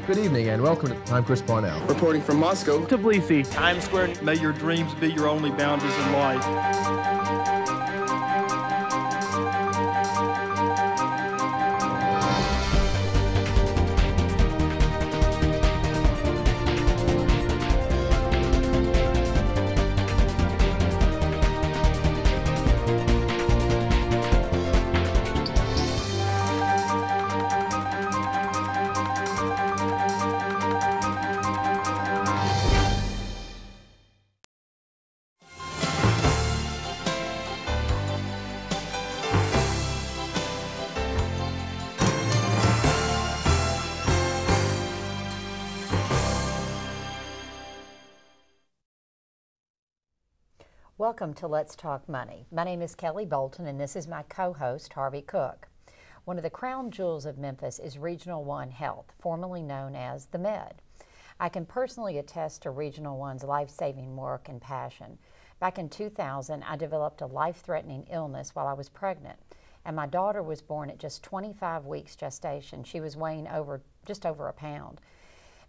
Good evening and welcome. I'm Chris Parnell. Reporting from Moscow. Tbilisi. Times Square. May your dreams be your only boundaries in life. Welcome to Let's Talk Money. My name is Kelly Bolton and this is my co-host Harvey Cook. One of the crown jewels of Memphis is Regional One Health, formerly known as the Med. I can personally attest to Regional One's life-saving work and passion. Back in 2000, I developed a life-threatening illness while I was pregnant, and my daughter was born at just 25 weeks gestation. She was weighing just over a pound.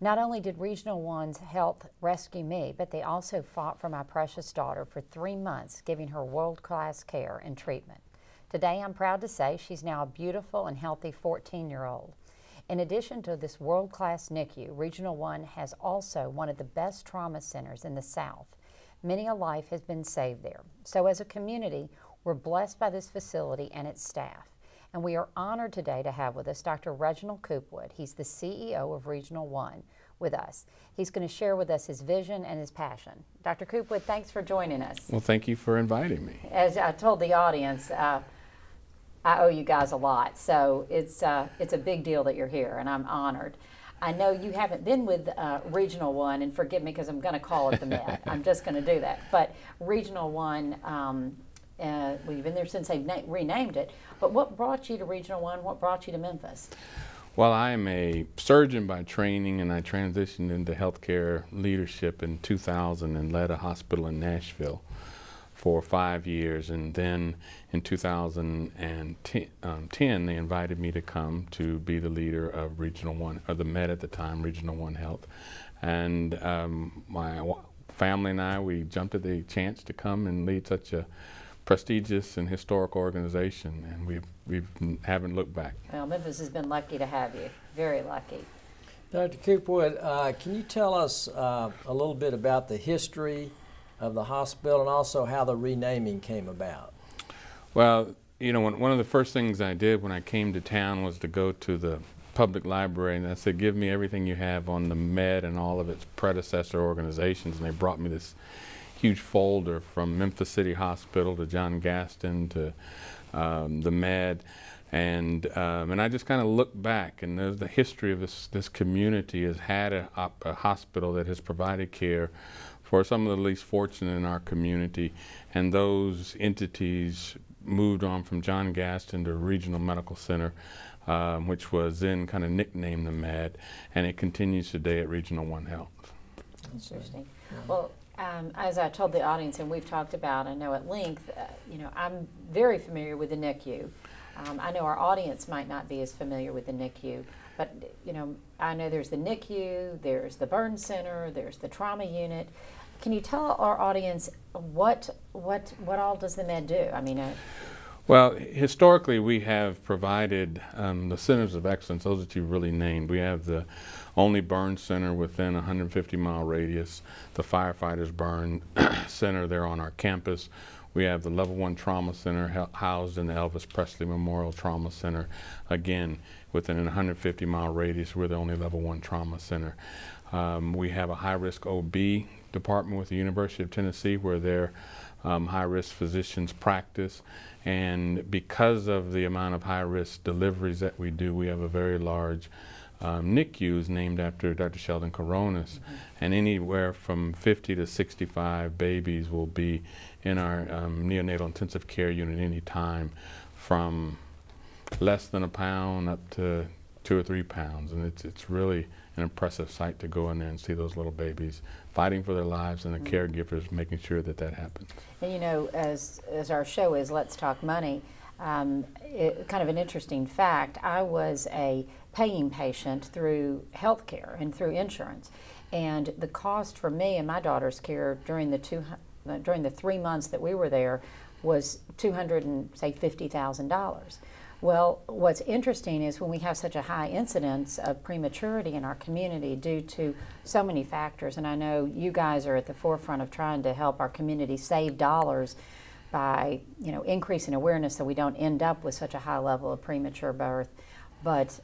Not only did Regional One's Health rescue me, but they also fought for my precious daughter for 3 months, giving her world-class care and treatment. Today, I'm proud to say she's now a beautiful and healthy 14-year-old. In addition to this world-class NICU, Regional One has also one of the best trauma centers in the South. Many a life has been saved there. So as a community, we're blessed by this facility and its staff. And we are honored today to have with us Dr. Reginald Coopwood. He's the CEO of Regional One with us. He's going to share with us his vision and his passion. Dr. Coopwood, thanks for joining us. Well, thank you for inviting me. As I told the audience, I owe you guys a lot, so it's a big deal that you're here, and I'm honored. I know you haven't been with Regional One, and forgive me because I'm going to call it the Med. I'm just going to do that. But Regional One, we've been there since they renamed it. But what brought you to Regional One? What brought you to Memphis? Well, I am a surgeon by training, and I transitioned into healthcare leadership in 2000 and led a hospital in Nashville for 5 years. And then in 2010, they invited me to come to be the leader of Regional One, or the Med at the time, Regional One Health. And my family and I, we jumped at the chance to come and lead such a prestigious and historic organization, and we haven't looked back. Well, Memphis has been lucky to have you, very lucky. Dr. Coopwood, can you tell us a little bit about the history of the hospital and also how the renaming came about? Well, you know, one of the first things I did when I came to town was to go to the public library, and I said, give me everything you have on the Med and all of its predecessor organizations, and they brought me this huge folder from Memphis City Hospital to John Gaston to the Med, and I just kind of looked back, and there's the history of this community has had a hospital that has provided care for some of the least fortunate in our community, and those entities moved on from John Gaston to Regional Medical Center, which was then kind of nicknamed the Med, and it continues today at Regional One Health. Interesting. Well, as I told the audience, and we've talked about, I know at length, you know, I'm very familiar with the NICU. I know our audience might not be as familiar with the NICU, but you know, I know there's the NICU, there's the burn center, there's the trauma unit. Can you tell our audience what all does the Med do? I mean, well, historically we have provided the centers of excellence, those that you really named. We have the only burn center within a 150-mile radius, the firefighters burn center there on our campus. We have the level 1 trauma center housed in the Elvis Presley Memorial Trauma Center. Again, within a 150-mile radius, we're the only level 1 trauma center. We have a high-risk OB department with the University of Tennessee where their high-risk physicians practice. And because of the amount of high-risk deliveries that we do, we have a very large NICUs named after Dr. Sheldon Coronis, and anywhere from 50 to 65 babies will be in our neonatal intensive care unit any time, from less than a pound up to 2 or 3 pounds, and it's really an impressive sight to go in there and see those little babies fighting for their lives, and the caregivers making sure that that happens. And you know, as our show is Let's Talk Money, kind of an interesting fact, I was a paying patient through health care and through insurance. And the cost for me and my daughter's care during the 3 months that we were there was $250,000. Well, what's interesting is when we have such a high incidence of prematurity in our community due to so many factors, and I know you guys are at the forefront of trying to help our community save dollars by, you know, increasing awareness so we don't end up with such a high level of premature birth. But,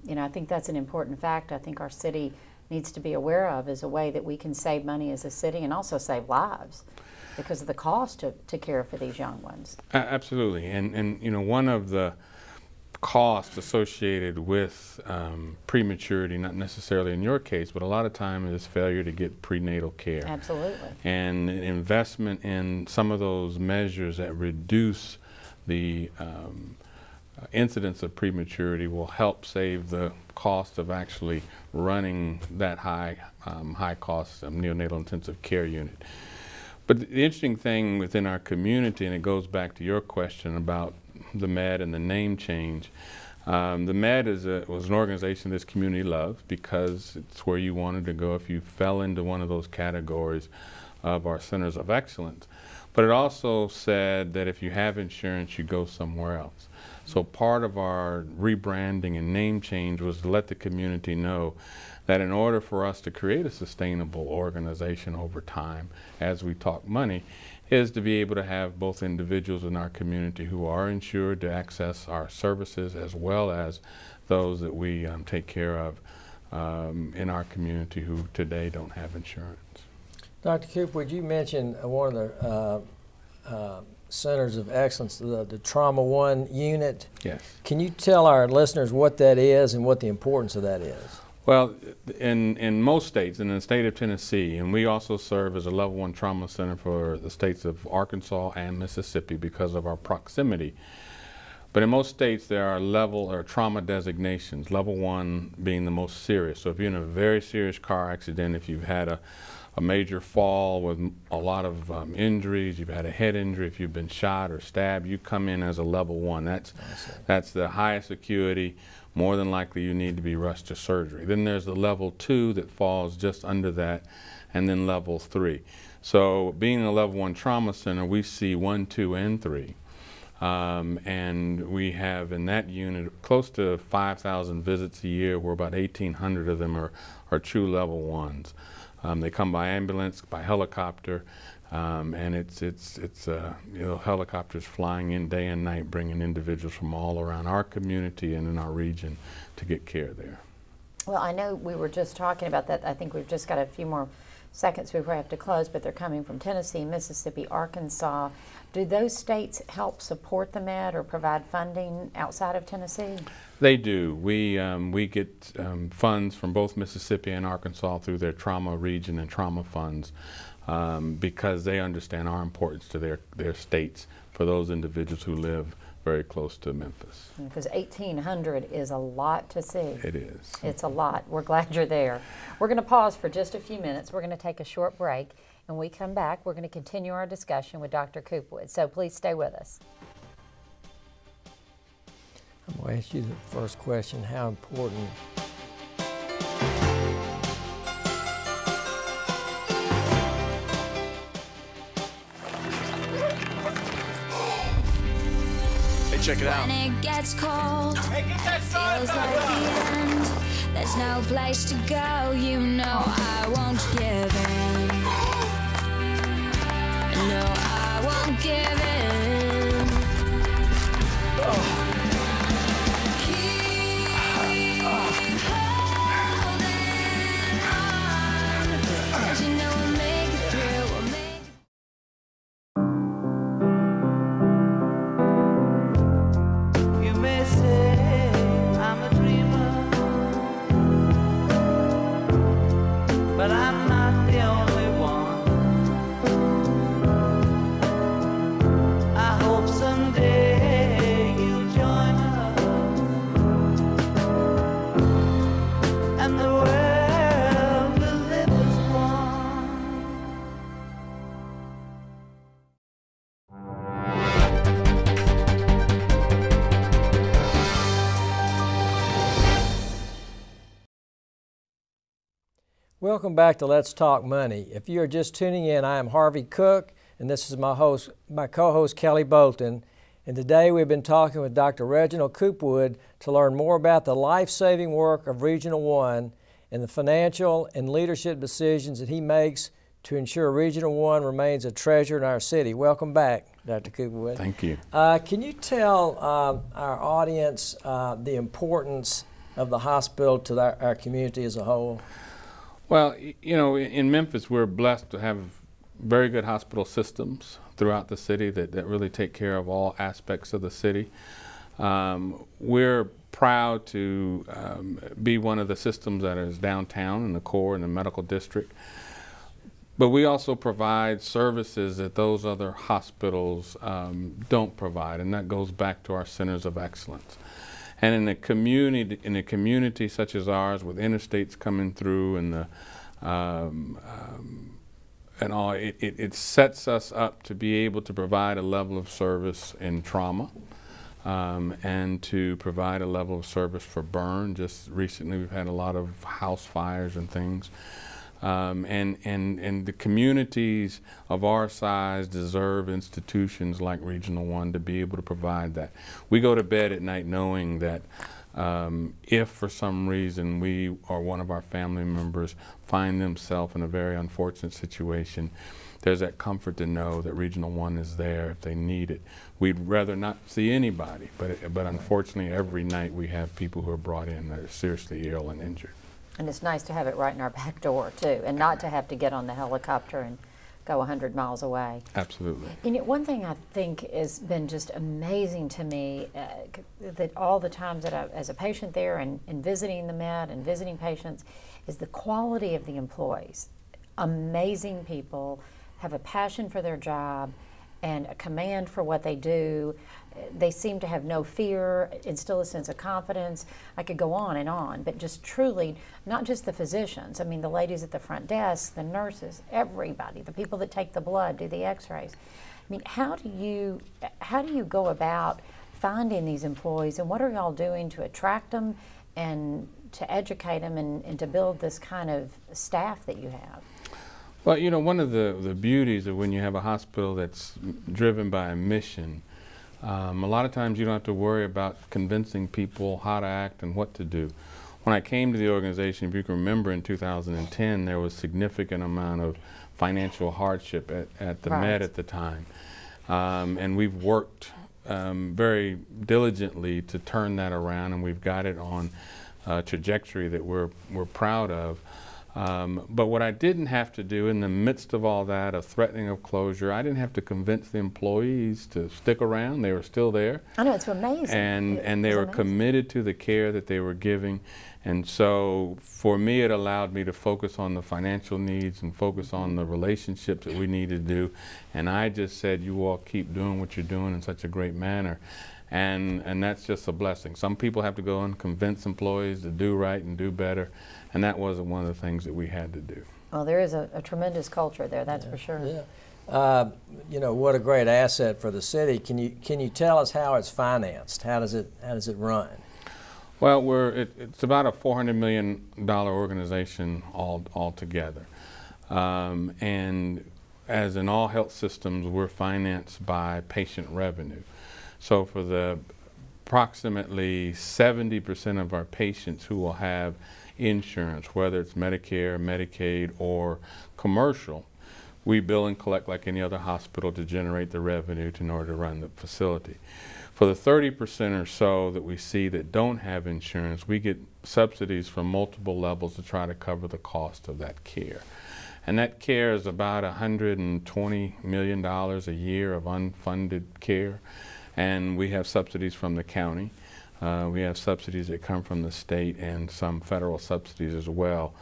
you know, I think that's an important fact I think our city needs to be aware of as a way that we can save money as a city and also save lives because of the cost to care for these young ones. Absolutely, and you know, one of the costs associated with prematurity, not necessarily in your case, but a lot of time is failure to get prenatal care. Absolutely. And an investment in some of those measures that reduce the incidence of prematurity will help save the cost of actually running that high cost neonatal intensive care unit. But the interesting thing within our community, and it goes back to your question about the MED and the name change, the MED was an organization this community loves because it's where you wanted to go if you fell into one of those categories of our centers of excellence. But it also said that if you have insurance, you go somewhere else. So part of our rebranding and name change was to let the community know that in order for us to create a sustainable organization over time, as we talk money, is to be able to have both individuals in our community who are insured to access our services as well as those that we take care of in our community who today don't have insurance. Dr. Cooperwood, you mentioned one of the Centers of Excellence, the Trauma 1 unit. Yes. Can you tell our listeners what that is and what the importance of that is? Well, in most states, in the state of Tennessee, and we also serve as a level 1 trauma center for the states of Arkansas and Mississippi because of our proximity. But in most states, there are level or trauma designations, level 1 being the most serious. So if you're in a very serious car accident, if you've had a major fall with a lot of injuries, you've had a head injury, if you've been shot or stabbed, you come in as a level 1. That's the highest acuity. More than likely you need to be rushed to surgery. Then there's the level 2 that falls just under that, and then level 3. So being a level 1 trauma center, we see 1, 2, and 3. And we have in that unit close to 5,000 visits a year, where about 1,800 of them are true level 1s. They come by ambulance, by helicopter, and it's you know, helicopters flying in day and night, bringing individuals from all around our community and in our region to get care there. Well, I know we were just talking about that. I think we've just got a few more seconds before I have to close, but they're coming from Tennessee, Mississippi, Arkansas. Do those states help support the MED or provide funding outside of Tennessee? They do. We get funds from both Mississippi and Arkansas through their trauma region and trauma funds because they understand our importance to their states for those individuals who live very close to Memphis. Because 1,800 is a lot to see. It is. It's a lot. We're glad you're there. We're going to pause for just a few minutes. We're going to take a short break. And when we come back, we're going to continue our discussion with Dr. Cooperwood. So please stay with us. I'm going to ask you the first question, how important check it out. When it gets cold, feels like the end. There's no place to go, you know I won't give in. No, I won't give in. Keep holding on, 'cause you know we'll make it through, we'll make it. But I'm not the only one. I hope someday you'll Welcome back to Let's Talk Money. If you are just tuning in, I am Harvey Cook, and this is my co-host Kelly Bolton. And today we've been talking with Dr. Reginald Coopwood to learn more about the life-saving work of Regional One and the financial and leadership decisions that he makes to ensure Regional One remains a treasure in our city. Welcome back, Dr. Coopwood. Thank you. Can you tell our audience the importance of the hospital to our community as a whole? Well, you know, in Memphis, we're blessed to have very good hospital systems throughout the city that really take care of all aspects of the city. We're proud to be one of the systems that is downtown in the core in the medical district. But we also provide services that those other hospitals don't provide, and that goes back to our centers of excellence. And in a community such as ours, with interstates coming through and the and all, it sets us up to be able to provide a level of service in trauma, and to provide a level of service for burn. Just recently, we've had a lot of house fires and things. And the communities of our size deserve institutions like Regional One to be able to provide that. We go to bed at night knowing that if for some reason we or one of our family members find themselves in a very unfortunate situation, there's that comfort to know that Regional One is there if they need it. We'd rather not see anybody, but unfortunately every night we have people who are brought in that are seriously ill and injured. And it's nice to have it right in our back door, too, and not to have to get on the helicopter and go 100 miles away. Absolutely. And one thing I think has been just amazing to me, that all the times that as a patient there and visiting the Med and visiting patients, is the quality of the employees. Amazing people, have a passion for their job and a command for what they do. They seem to have no fear, instill a sense of confidence. I could go on, but just truly, not just the physicians. I mean, the ladies at the front desk, the nurses, everybody, the people that take the blood, do the x-rays. I mean, how do you go about finding these employees, and what are y'all doing to attract them and to educate them and to build this kind of staff that you have? Well, you know, one of the beauties of when you have a hospital that's driven by a mission, a lot of times you don't have to worry about convincing people how to act and what to do. When I came to the organization, if you can remember, in 2010, there was significant amount of financial hardship at the Med at the time. And we've worked very diligently to turn that around, and we've got it on a trajectory that we're proud of. But what I didn't have to do in the midst of all that, a threatening of closure, I didn't have to convince the employees to stick around. They were still there. I know, it's amazing. And they were committed to the care that they were giving. And so for me, it allowed me to focus on the financial needs and focus on the relationships that we need to do. And I just said, you all keep doing what you're doing in such a great manner. And that's just a blessing. Some people have to go and convince employees to do right and do better, and that wasn't one of the things that we had to do. Well, there is a tremendous culture there, that's for sure. Yeah. You know, what a great asset for the city. Can you tell us how it's financed? How does it run? Well, it's about a $400 million organization altogether, and as in all health systems, we're financed by patient revenue. So for the approximately 70% of our patients who will have insurance, whether it's Medicare, Medicaid, or commercial, we bill and collect like any other hospital to generate the revenue in order to run the facility. For the 30% or so that we see that don't have insurance, we get subsidies from multiple levels to try to cover the cost of that care. And that care is about $120 million a year of unfunded care. And we have subsidies from the county. We have subsidies that come from the state and some federal subsidies as well.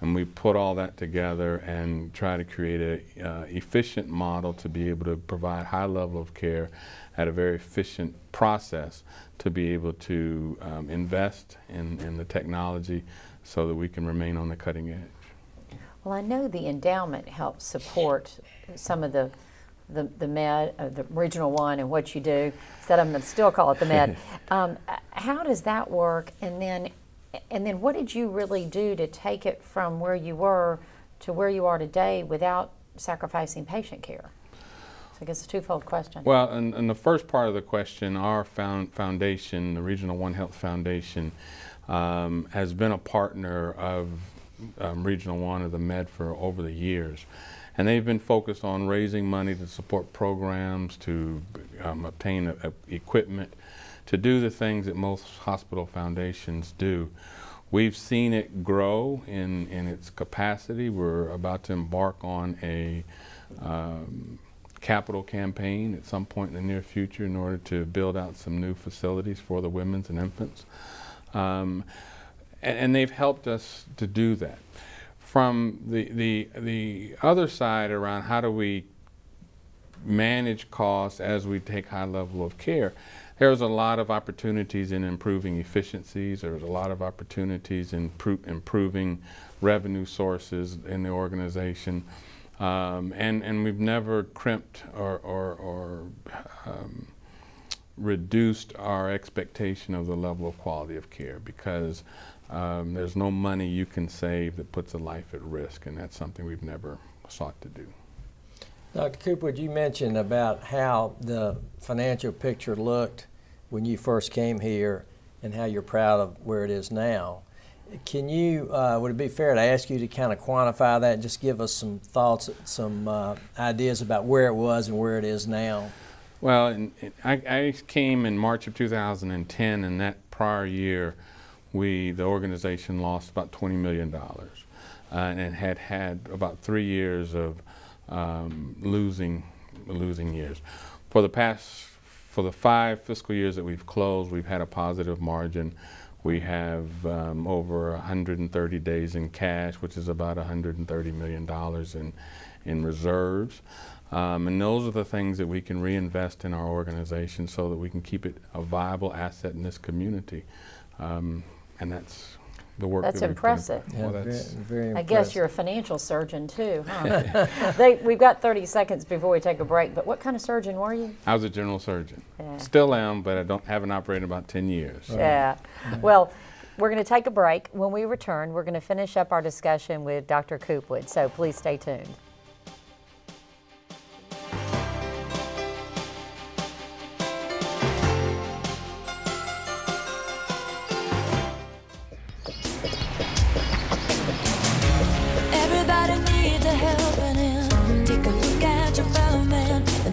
And we put all that together and try to create an efficient model to be able to provide high level of care at a very efficient process to be able to invest in the technology so that we can remain on the cutting edge. Well, I know the endowment helps support some of the Med, the Regional One, and what you do. Instead, I'm going to still call it the Med. How does that work? And then, And then what did you really do to take it from where you were to where you are today without sacrificing patient care? So I guess it's a twofold question. Well, in the first part of the question, our foundation, the Regional One Health Foundation, has been a partner of Regional One of the Med for over the years. And they've been focused on raising money to support programs, to obtain equipment, to do the things that most hospital foundations do. We've seen it grow in its capacity. We're about to embark on a capital campaign at some point in the near future in order to build out some new facilities for the women's and infants. And they've helped us to do that. From the other side around how do we manage costs as we take high level of care, there's a lot of opportunities in improving efficiencies. There's a lot of opportunities in improving revenue sources in the organization. And we've never crimped or reduced our expectation of the level of quality of care, because there's no money you can save that puts a life at risk, and that's something we've never sought to do. Dr. Cooperwood, you mentioned about how the financial picture looked when you first came here and how you're proud of where it is now. Can you, would it be fair to ask you to kind of quantify that and just give us some thoughts, some ideas about where it was and where it is now? Well, I came in March of 2010, and that prior year, the organization lost about $20 million, and had about 3 years of losing years. For the 5 fiscal years that we've closed, we've had a positive margin. We have over 130 days in cash, which is about $130 million in reserves. And those are the things that we can reinvest in our organization so that we can keep it a viable asset in this community. And that's the work. That's impressive. Yeah, well, that's very I impressive. guess you're a financial surgeon too, huh? We've got 30 seconds before we take a break, but what kind of surgeon were you? I was a general surgeon. Yeah. Still am, but I haven't operated in about 10 years. Yeah. Well, we're going to take a break. When we return, we're going to finish up our discussion with Dr. Cooperwood, so please stay tuned.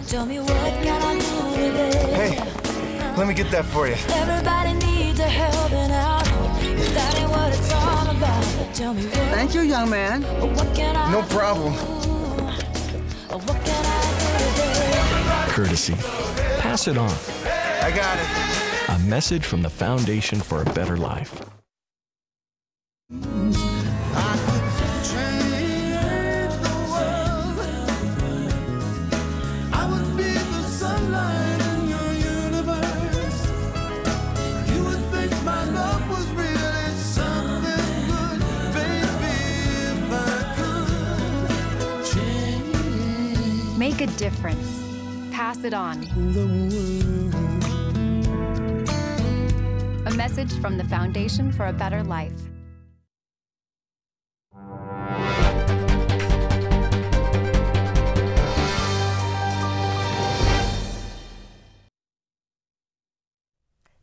Tell me what can I do today? Hey, let me get that for you. Everybody needs a helping out. If that ain't what it's all about, tell me what. Thank you, young man. What can I No problem. do? What can I do today? Courtesy. Pass it on. I got it. A message from the Foundation for a Better Life. Make a difference. Pass it on. A message from the Foundation for a Better Life.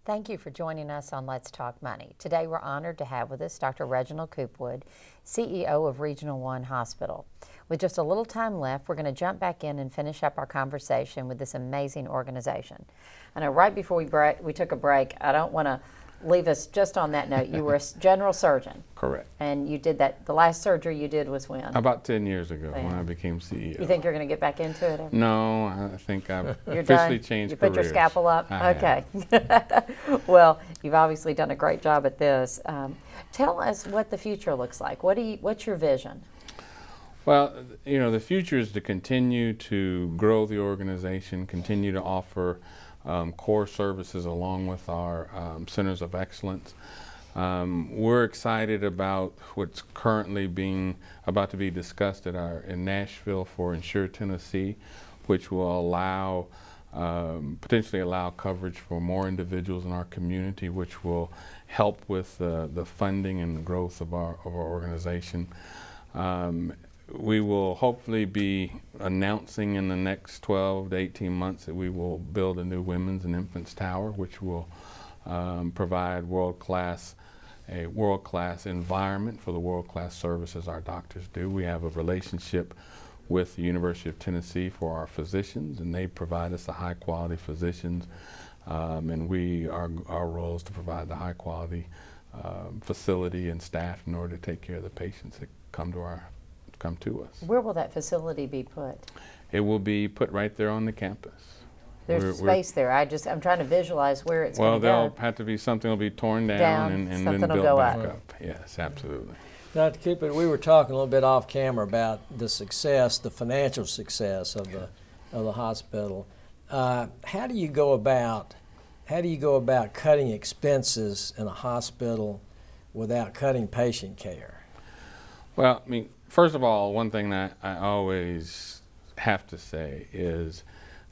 Thank you for joining us on Let's Talk Money. Today we're honored to have with us Dr. Reginald Cooperwood, CEO of Regional One Hospital. With just a little time left, we're going to jump back in and finish up our conversation with this amazing organization. I know right before we took a break, I don't want to leave us just on that note. You were a general surgeon. Correct. And you did that. The last surgery you did was when? About 10 years ago when I became CEO. You think you're going to get back into it? No, I think I've You're officially done? changed You put your careers. scalpel up? I Okay. Well, you've obviously done a great job at this. Tell us what the future looks like. What's your vision? Well, you know, the future is to continue to grow the organization, continue to offer core services along with our centers of excellence. We're excited about what's currently about to be discussed in Nashville for Insure Tennessee, which will allow potentially allow coverage for more individuals in our community, which will help with the funding and the growth of our organization. We will hopefully be announcing in the next 12 to 18 months that we will build a new women's and infants tower, which will provide a world-class environment for the world-class services our doctors do. We have a relationship with the University of Tennessee for our physicians, and they provide us the high-quality physicians, and our role is to provide the high-quality facility and staff in order to take care of the patients that come to us. Where will that facility be put? It will be put right there on the campus. There's space there. I'm trying to visualize where it's going to go. Well, there'll have to be something will be torn down and then built back up. Yes, absolutely. Dr. Cooper, we were talking a little bit off camera about the success, the financial success of the hospital. How do you go about cutting expenses in a hospital without cutting patient care? Well, I mean, first of all, one thing that I always have to say is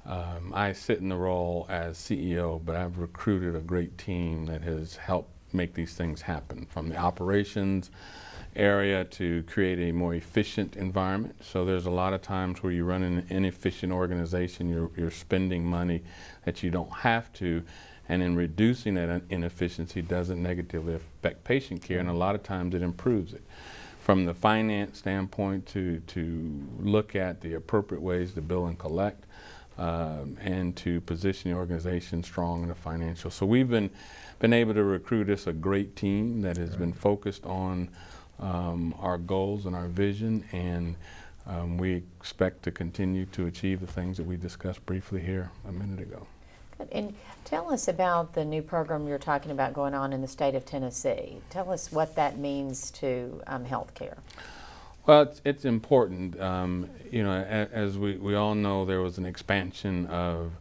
I sit in the role as CEO, but I've recruited a great team that has helped make these things happen, from the operations area to create a more efficient environment. So there's a lot of times where you run an inefficient organization, you're spending money that you don't have to, and in reducing that inefficiency doesn't negatively affect patient care, and a lot of times it improves it. From the finance standpoint, to look at the appropriate ways to bill and collect, and to position the organization strong in the financial. So we've been able to recruit us a great team that has been focused on our goals and our vision, and we expect to continue to achieve the things that we discussed briefly here a minute ago. Good. And tell us about the new program you're talking about going on in the state of Tennessee. Tell us what that means to health care. Well, it's important. You know, as we all know, there was an expansion of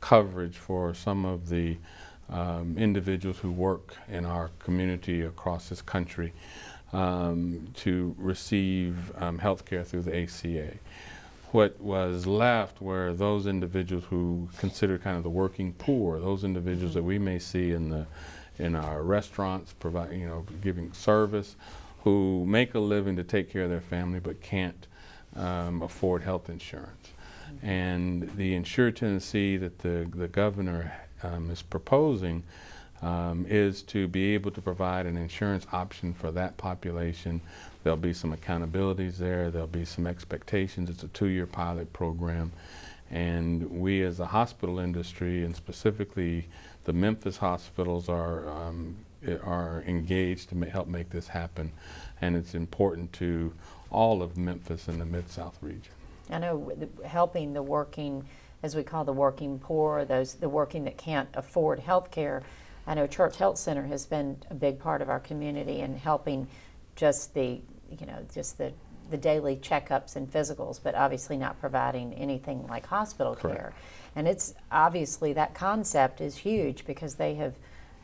coverage for some of the individuals who work in our community across this country to receive health care through the ACA. What was left were those individuals who consider kind of the working poor, those individuals that we may see in our restaurants, giving service, who make a living to take care of their family but can't afford health insurance. And the Insure Tennessee that the governor is proposing is to be able to provide an insurance option for that population. There'll be some accountabilities there, there'll be some expectations. It's a 2-year pilot program, and we as a hospital industry, and specifically the Memphis hospitals, are engaged to help make this happen, and it's important to all of Memphis and the Mid-South region. I know helping the working, as we call the working poor, the working that can't afford health care. I know Church Health Center has been a big part of our community in helping just the daily checkups and physicals, but obviously not providing anything like hospital care. And it's obviously that concept is huge because they have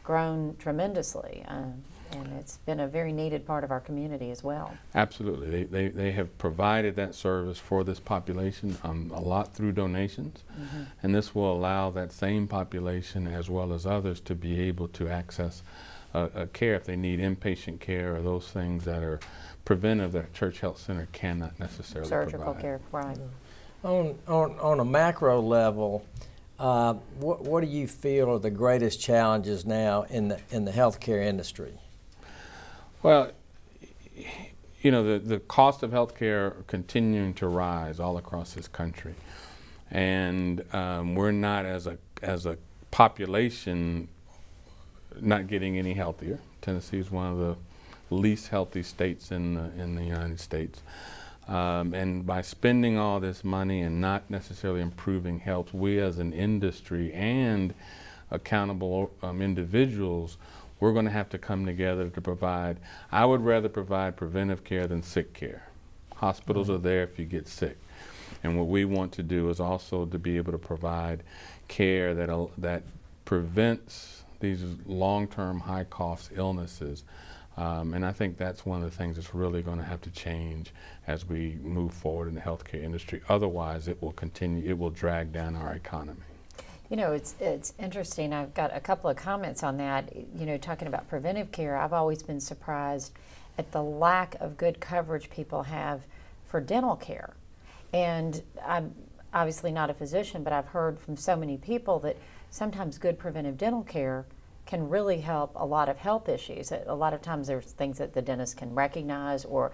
grown tremendously, and it's been a very needed part of our community as well. Absolutely. They have provided that service for this population a lot through donations, and this will allow that same population as well as others to be able to access care if they need inpatient care or those things that are preventive that Church Health Center cannot necessarily surgical provide. care, right. On a macro level, what do you feel are the greatest challenges now in the healthcare industry? Well, you know, the cost of healthcare are continuing to rise all across this country, and we're not, as a population, not getting any healthier. Tennessee is one of the least healthy states in the United States. And by spending all this money and not necessarily improving health, we as an industry and accountable individuals, we're going to have to come together to provide. I would rather provide preventive care than sick care. Hospitals are there if you get sick. And what we want to do is also to be able to provide care that prevents these long-term high-cost illnesses. And I think that's one of the things that's really going to have to change as we move forward in the healthcare industry. Otherwise, it will continue, it will drag down our economy. You know, it's interesting. I've got a couple of comments on that. You know, talking about preventive care, I've always been surprised at the lack of good coverage people have for dental care. And I'm obviously not a physician, but I've heard from so many people that sometimes good preventive dental care can really help a lot of health issues. A lot of times there's things that the dentist can recognize, or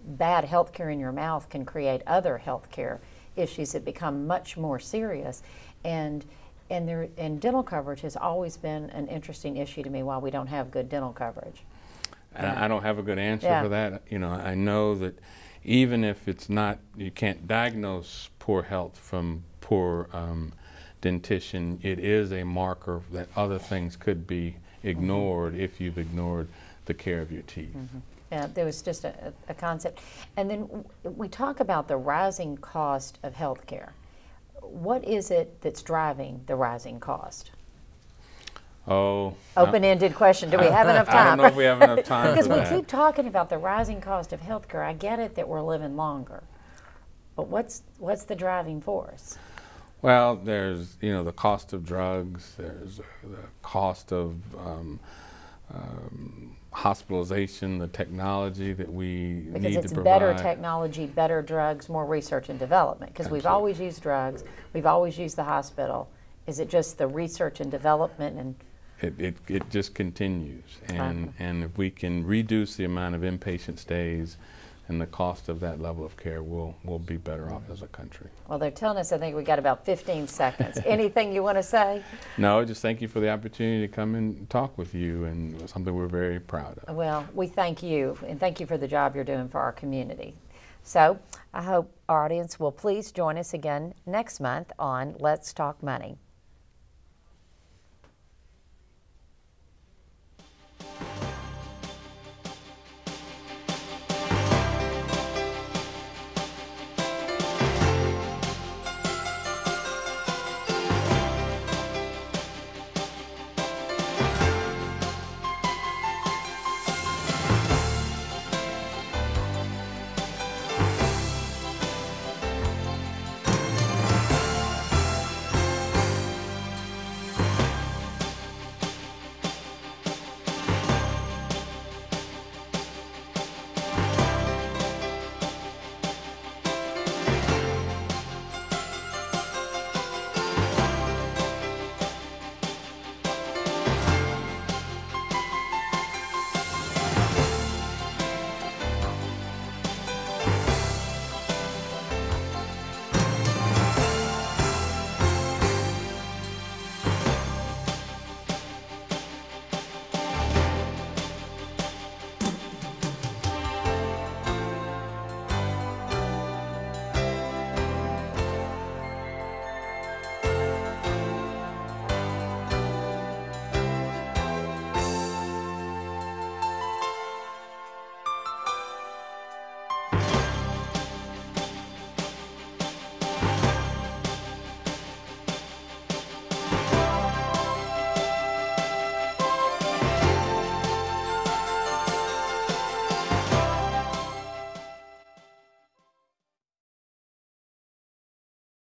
bad health care in your mouth can create other health care issues that become much more serious. And dental coverage has always been an interesting issue to me, why we don't have good dental coverage. I don't have a good answer for that. You know, I know that even if it's not, you can't diagnose poor health from poor dentition, it is a marker that other things could be ignored if you've ignored the care of your teeth. Yeah, there was just a concept. And then we talk about the rising cost of health care. What is it that's driving the rising cost? Oh. Open-ended question. Do we have enough time? I don't know if we have enough time because for we that. keep talking about the rising cost of health care. I get it that we're living longer. But what's the driving force? Well, there's, you know, the cost of drugs, there's the cost of hospitalization, the technology that we need to provide. Because it's better technology, better drugs, more research and development. Because we've always used drugs, we've always used the hospital. Is it just the research and development? And it just continues. And if we can reduce the amount of inpatient stays and the cost of that level of care, we'll be better off as a country. Well, they're telling us, I think we got about 15 seconds. Anything you want to say? No, just thank you for the opportunity to come and talk with you, and something we're very proud of. Well, we thank you, and thank you for the job you're doing for our community. So I hope our audience will please join us again next month on Let's Talk Money.